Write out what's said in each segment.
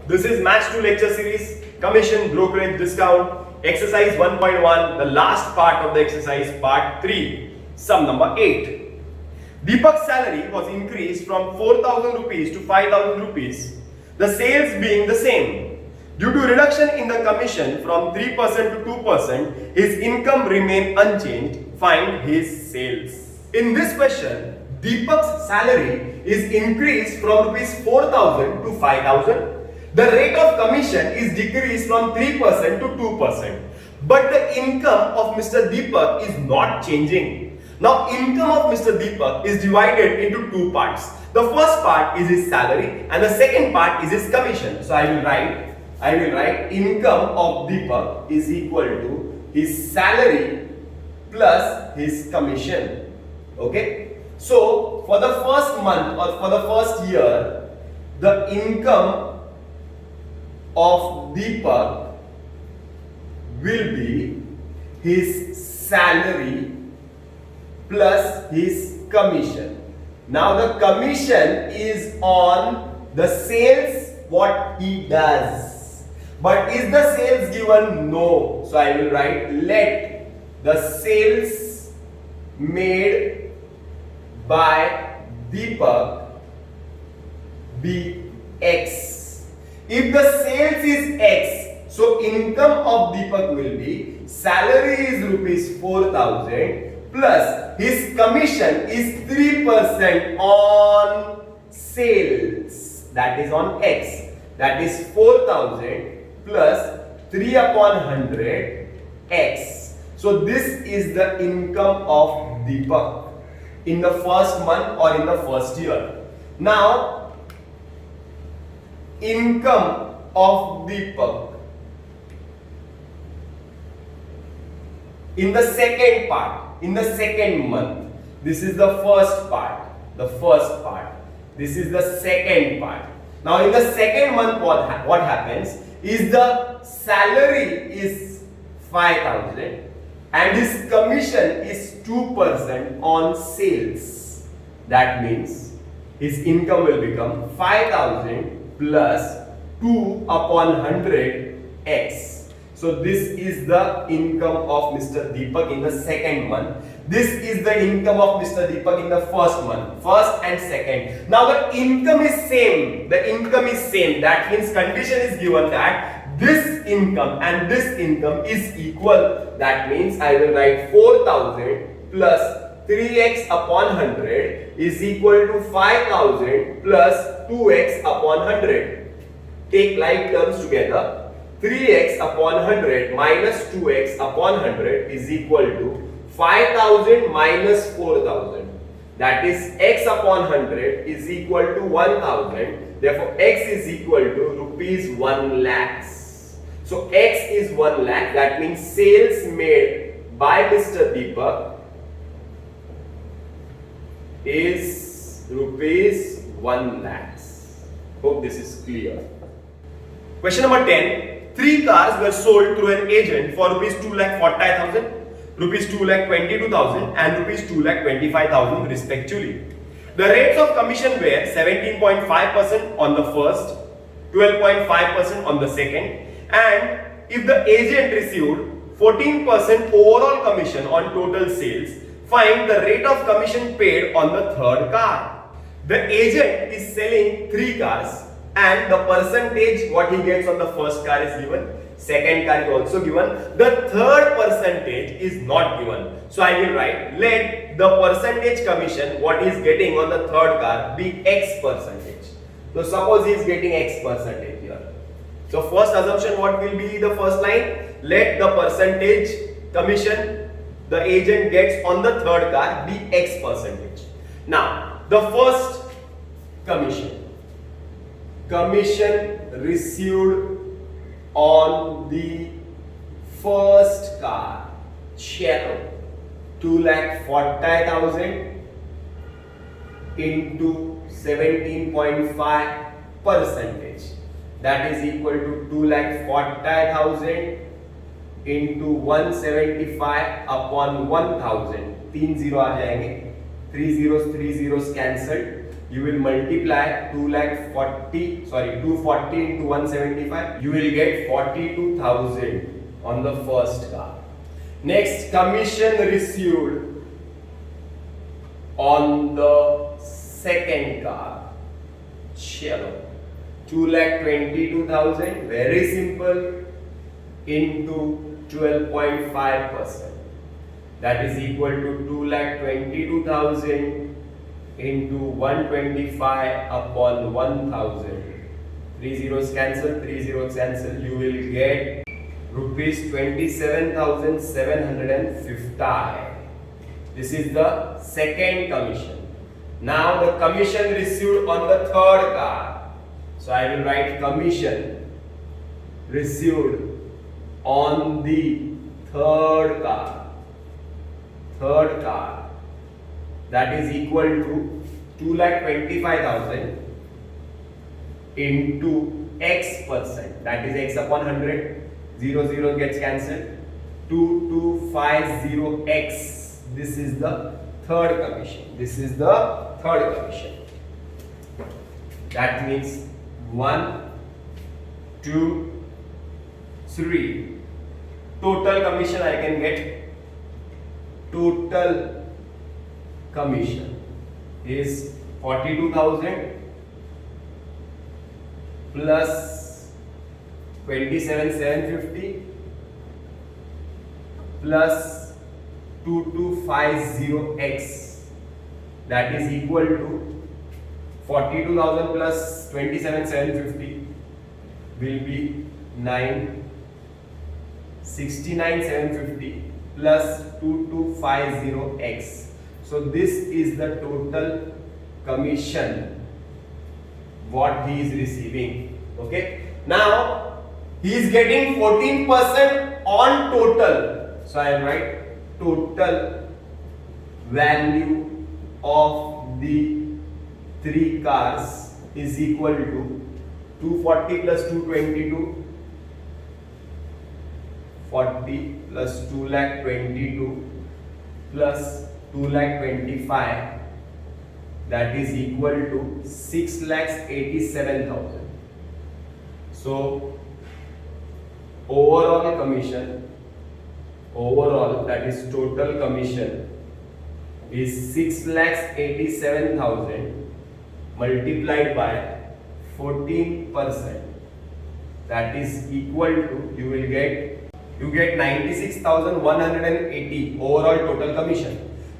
This is Match 2 lecture series, Commission Brokerage Discount, exercise 1.1, the last part of the exercise, part 3, sum number 8. Deepak's salary was increased from 4,000 rupees to 5,000 rupees, the sales being the same. Due to reduction in the commission from 3% to 2%, his income remained unchanged. Find his sales. In this question, Deepak's salary is increased from rupees 4,000 to 5,000. The rate of commission is decreased from 3% to 2%. But the income of Mr. Deepak is not changing. Now, income of Mr. Deepak is divided into two parts. The first part is his salary and the second part is his commission. So I will write income of Deepak is equal to his salary plus his commission. Okay. So for the first month or for the first year, the income of Deepak will be his salary plus his commission. Now the commission is on the sales what he does. But is the sales given? No. So I will write let the sales made by Deepak be X. If the sales is X, so income of Deepak will be salary is rupees 4,000 plus his commission is 3% on sales, that is on X, that is 4,000 plus 3 upon 100 X. So this is the income of Deepak in the first month or in the first year. Now income of Deepak in the second part, in the second month. This is the first part, this is the second part. Now in the second month what happens is the salary is 5,000 and his commission is 2% on sales. That means his income will become 5,000 plus 2 upon 100 X. So this is the income of Mr. Deepak in the second month. This is the income of Mr. Deepak in the first month, first and second. Now the income is same. That means condition is given that this income and this income is equal. That means I will write 4,000 plus 3x upon 100 is equal to 5,000 plus 2x upon 100. Take like terms together. 3x upon 100 minus 2x upon 100 is equal to 5,000 minus 4,000. That is x upon 100 is equal to 1,000. Therefore, x is equal to rupees 1 lakhs. So x is 1 lakh. That means sales made by Mr. Deepak is rupees 1 lakhs. Hope this is clear. Question number 10. 3 cars were sold through an agent for rupees 2,40,000, rupees 2,22,000 and rupees 2,25,000 respectively. The rates of commission were 17.5% on the first, 12.5% on the second, and if the agent received 14% overall commission on total sales, find the rate of commission paid on the third car. The agent is selling 3 cars and the percentage what he gets on the first car is given, second car is also given, the third percentage is not given. So I will write let the percentage commission what he is getting on the third car be X percentage. So suppose he is getting X percentage here. So first assumption what will be the first line? Let the percentage commission the agent gets on the third car be X percentage. Now the first commission received on the first car, chalo, 2,40,000 into 17.5 percentage, that is equal to 2,40,000 into 175 upon 1,000. 3 0 आ जाएंगे, 3 zeros cancelled, you will multiply 240 into 175, you will get 42,000 on the first car. Next, commission received on the second car. Chalo, 2,22,000, very simple, into 12.5%. That is equal to 2,22,000 into 125 upon 1,000. 3 zeros cancel, 3 zeros cancel. You will get rupees 27,750. This is the second commission. Now the commission received on the third car. So I will write commission received on the third car. Third car, that is equal to 2,25,000 into X%, that is X upon 100, 0 gets cancelled, 2250X. This is the third commission. This is the third commission. That means 1, 2, 3. Total commission I can get. Total commission is 42,000 plus 27,750 plus 2250x, that is equal to 42,000 plus 27,750 will be 69,750 plus 2250x. So this is the total commission what he is receiving. Okay. Now he is getting 14% on total. So I will write total value of the 3 cars is equal to 240 plus 222. 40 plus 2,22,000 plus 2,25,000, that is equal to 6,87,000. So overall commission, that is total commission, is 6,87,000 multiplied by 14%, that is equal to, you get 96,180 overall total commission.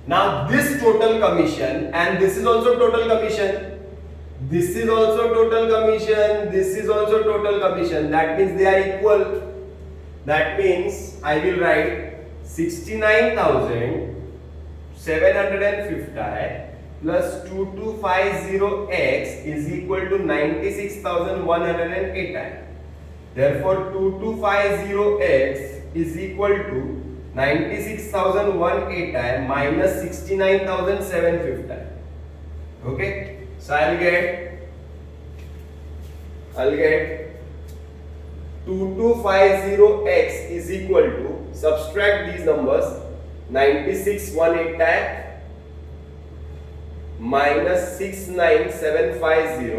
Now this total commission, and this is also total commission, this is also total commission, this is also total commission, that means they are equal. That means I will write 69,750 plus 2250x is equal to 96,180. Therefore 2250x is equal to 96,180 minus 69,750. Okay, so I'll get 2250x is equal to, subtract these numbers, 96,180 minus 69,750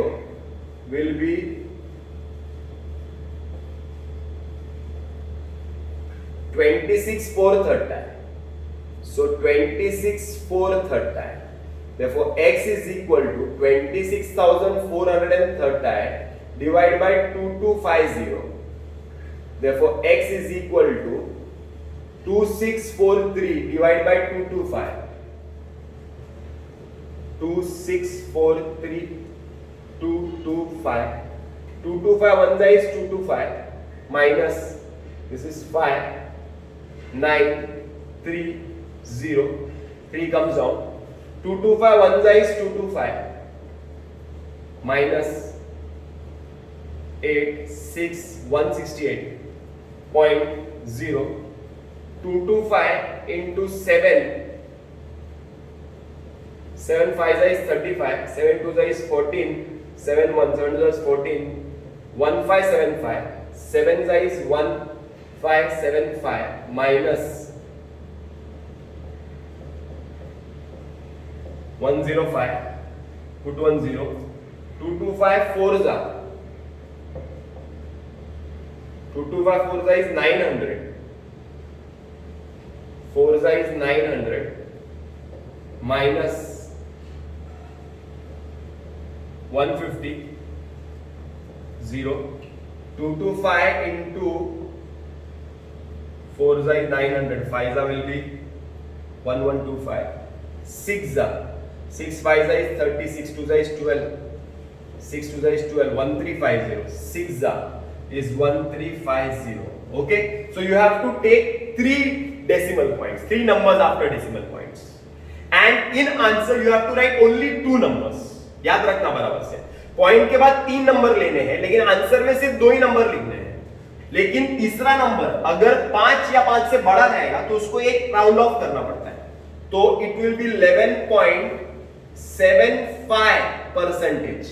will be 26,430. So 26,430. Therefore x is equal to 26,430 divided by 2250. Therefore x is equal to 2643 divided by 225. 2643 225. 225 one side is 225 minus, this is 5, 9, 3, 0, 3 comes down. 225 one side is 225 minus 8, 6, 168.0. 225 into 7. 7 5 is 35, 7 2 is 14, 7 1 7 2 is 14, 1575, 7 is 1575 minus 105. put 1 0, 225 4 za, 225 4 za is 900, 4 za is 900 minus 150 0, 225 into 4 za is 900, 5 za will be 1125, 6 za, 6 5 za is 30, 6 2 za is 12, 6 2 za is 12, 1350, 6 za is 1350. Okay, so you have to take 3 decimal points, 3 numbers after decimal points, and in answer you have to write only 2 numbers. याद रखना बराबर से, point के बाद 3 number लेने हैं, लेकिन answer में सिर्फ 2 ही नंबर लिखने हैं। लेकिन तीसरा नंबर अगर 5 या 5 से बड़ा रहेगा तो उसको एक राउंड ऑफ करना पड़ता है, तो it will be 11.75%,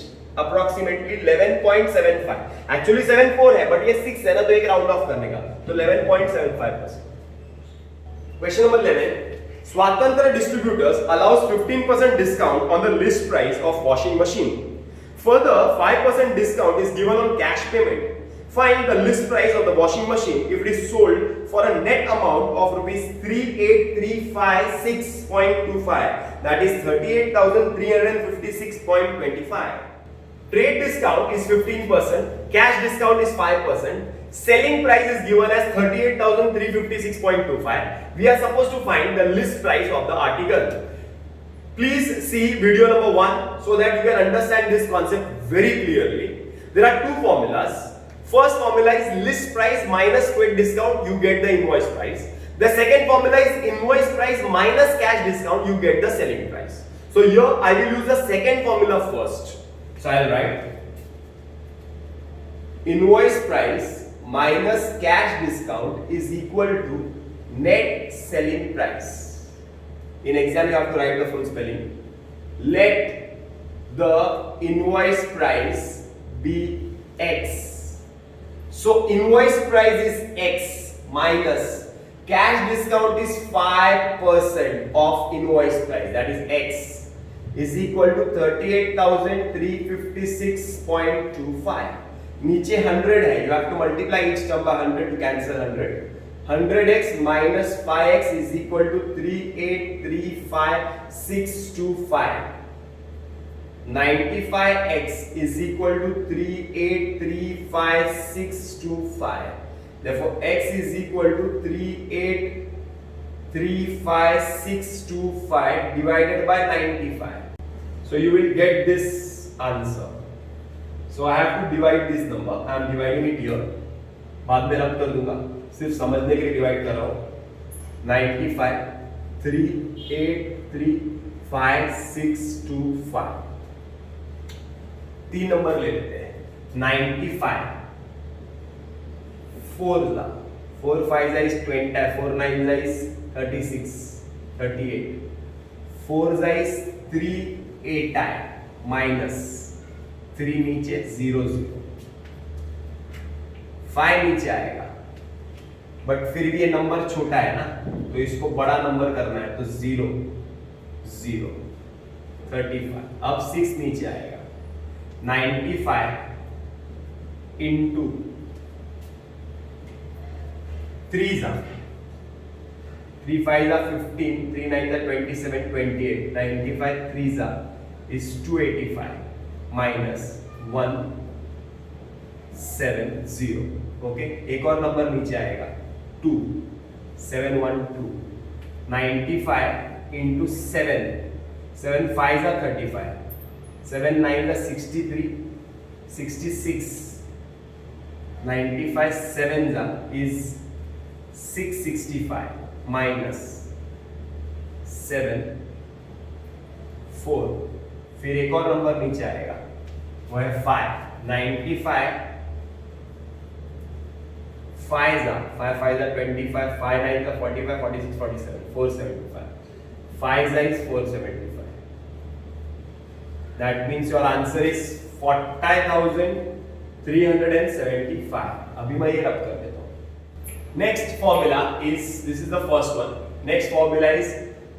approximately 11.75, actually 74 है बट ये 6 है ना, तो एक राउंड ऑफ करने का, तो 11.75%. Question number 11, Swatantra Distributors allows 15% discount on the list price of washing machine. Further, 5% discount is given on cash payment. Find the list price of the washing machine if it is sold for a net amount of rupees 38,356.25, that is 38,356.25. Trade discount is 15%, cash discount is 5%, selling price is given as 38,356.25. We are supposed to find the list price of the article. Please see video number 1 so that you can understand this concept very clearly. There are 2 formulas. First formula is list price minus trade discount, you get the invoice price. The second formula is invoice price minus cash discount, you get the selling price. So here I will use the second formula first. So I will write invoice price minus cash discount is equal to net selling price. In exam you have to write the full spelling. Let the invoice price be X. So invoice price is X minus cash discount is 5% of invoice price, that is X, is equal to 38,356.25. नीचे 100 है, you have to multiply each term by 100 to cancel 100. 100x minus 5x is equal to 38,35625. 95x is equal to 38,35625. Therefore, x is equal to 38,35625 divided by 95. So you will get this answer. So I have to divide this number. I am dividing it here. बाद में रब कर दूंगा, सिर्फ समझने के लिए divide कर रहा हूँ. 95 383565. 3 नंबर ले लेते हैं. 95 4 5 is 20, 4 9 is 36, 38. 4 is 3 8 minus 3 नीचे 0 0, 5 नीचे आएगा, बट फिर भी ये नंबर छोटा है ना, तो इसको बड़ा नंबर करना है, तो 0 0 35. अब 6 नीचे आएगा. 95 इंटू 3 जा 3 5 जा 15, 3 9 जा 27, 28. 95 3 जा is 285 minus 170. ओके, एक और नंबर नीचे आएगा 2 712. 95 into 7 7 5 are 35, 7 9 are 63, 66. 95 7 is 665 minus 7 4. फिर एक और नंबर नीचे आएगा, वो है 5. 95 5 5 5 25, 5 9 45, 46 47, 475. 5 is 475. That means your answer is 40,375. अभी मैं ये रब कर देता हूँ. Next formula is, this is the first one. Next formula is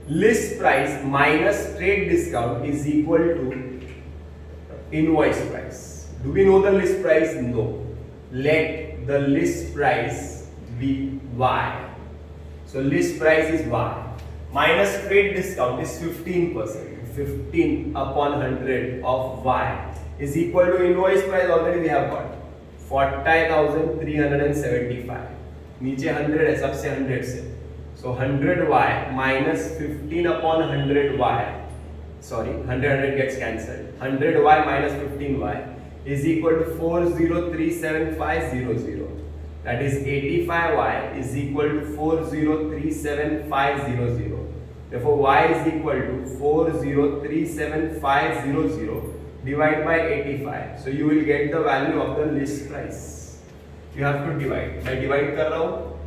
list price minus trade discount is equal to invoice price. Do we know the list price? No. Let the list price be Y. So list price is Y. Minus trade discount is 15%. 15 upon 100 of Y is equal to invoice price. Already we have got 40,375. नीचे 100 है, सबसे 100 से. So 100Y minus 15 upon 100Y. Sorry, 100 gets cancelled. 100Y minus 15Y is equal to 4037,500. That is 85Y is equal to 4037,500. Therefore, Y is equal to 4037,500 divided by 85. So you will get the value of the list price. You have to divide. मैं divide कर रहा हूँ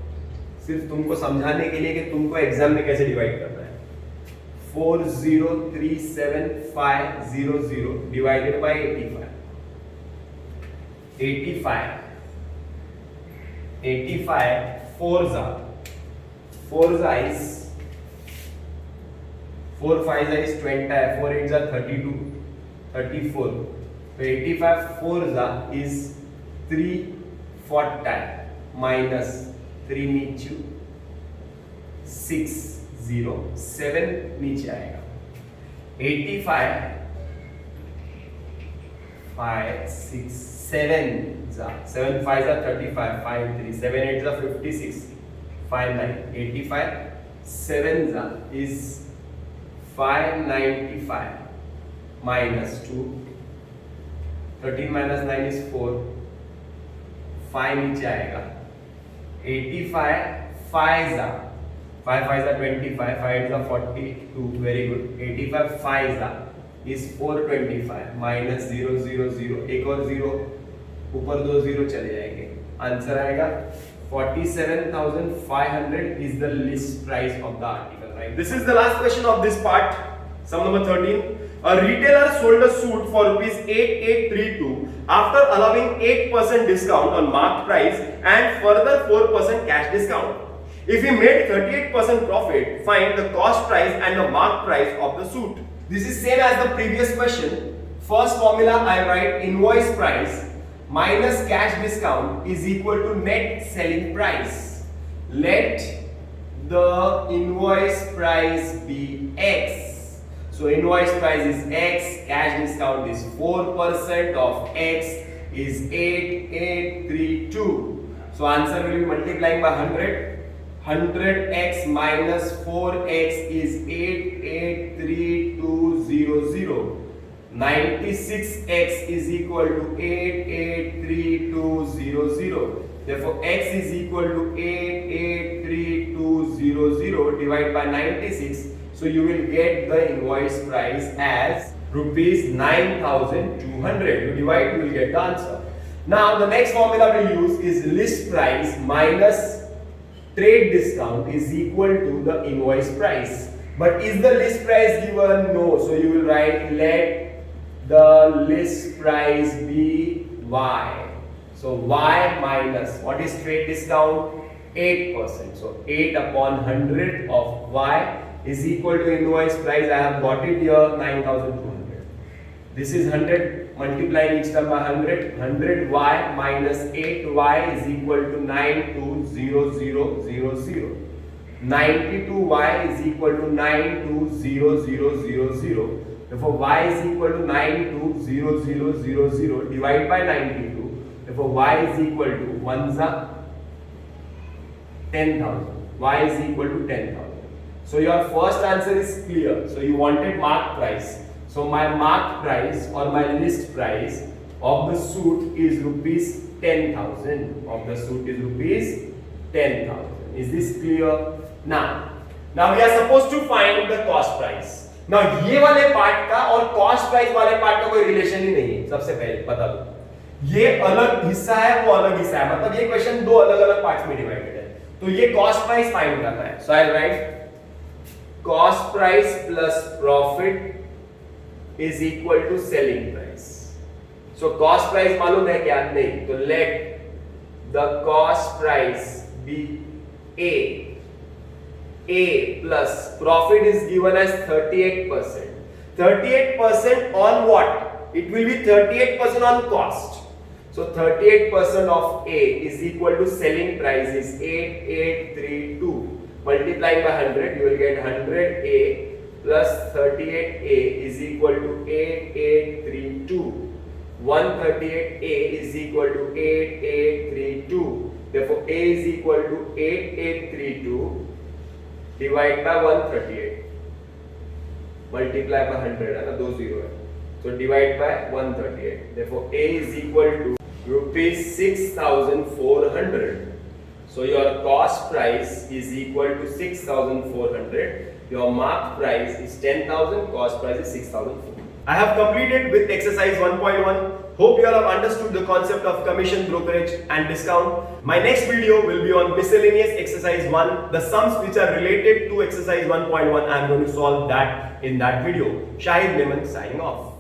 सिर्फ तुमको समझाने के लिए कि तुमको एग्जाम में कैसे डिवाइड करना है. 4037,500 divided by 85. 85 4s is 4 5s is 20, 4 8s are 32, 34. So 85 4s is 340 minus 3 नीचे 6 0 7 नीचे आएगा. 85 5 6 7 7 5s are 35, 5 3 7 8s are 56, 5 9. 85 7s is 595 minus 2. 13 minus 9 is 4. 5 नीचे आएगा. 85 5s are 5 5s are 25, 5 8s are 42. Very good. 85 5s is 425 minus 0 0 0. एक और 0 ऊपर 2 0 चले जाएंगे. आंसर आएगा 47,500 is the list price of the article. Right? This is the last question of this part. Sum number 13. A retailer sold a suit for rupees 8832 after allowing 8% discount on marked price and further 4% cash discount. If he made 38% profit, find the cost price and the marked price of the suit. This is same as the previous question. First formula I write invoice price minus cash discount is equal to net selling price. Let the invoice price be X. So invoice price is X, cash discount is 4% of X is 8832. So answer will be multiplying by 100. 100x minus 4x is 883200. 96x is equal to 883200. Therefore x is equal to 883200 divided by 96. So you will get the invoice price as rupees 9,200. You divide, you will get the answer. Now the next formula we'll use is list price minus trade discount is equal to the invoice price. But is the list price given? No. So you will write let the list price be Y. So Y minus what is trade discount? 8%. So 8 upon 100 of Y is equal to invoice price. I have got it here 9,200. This is 100 multiplying each term by 100. 100y minus 8y is equal to 920000. 92y is equal to 920000. Therefore y is equal to 920000 divided by 92. Therefore y is equal to 10,000. Y is equal to 10,000. So your first answer is clear. So you wanted marked price. So my marked price or my list price of the suit is rupees 10,000. Of the suit is rupees 10,000. Is this clear? Now we are supposed to find the cost price. Now ये वाले part का और cost price वाले part का कोई relation ही नहीं है. सबसे पहले बता दो, ये अलग हिस्सा है, वो अलग हिस्सा है. मतलब ये क्वेश्चन दो अलग अलग पार्ट्स में डिवाइडेड है. तो ये कॉस्ट प्राइस फाइंड करना है. सो आई right cost price plus profit is equal to selling price. So cost price मालूम है क्या? नहीं. तो let the cost price be A. A plus profit is given as 38%. 38% on what? it will be 38% on cost. So 38% of A is equal to selling price is 8832. Multiplying by 100, you will get 100A plus 38A is equal to 8832. 138A is equal to 8832. Therefore, A is equal to 8832 divided by 138. Multiply by 100, and those zero. So divide by 138. Therefore, A is equal to rupees 6,400. So your cost price is equal to 6,400. Your marked price is 10,000. Cost price is 6,400. I have completed with exercise 1.1. Hope you all have understood the concept of commission, brokerage and discount. My next video will be on miscellaneous exercise 1. The sums which are related to exercise 1.1, I am going to solve that in that video. Shahid Memon signing off.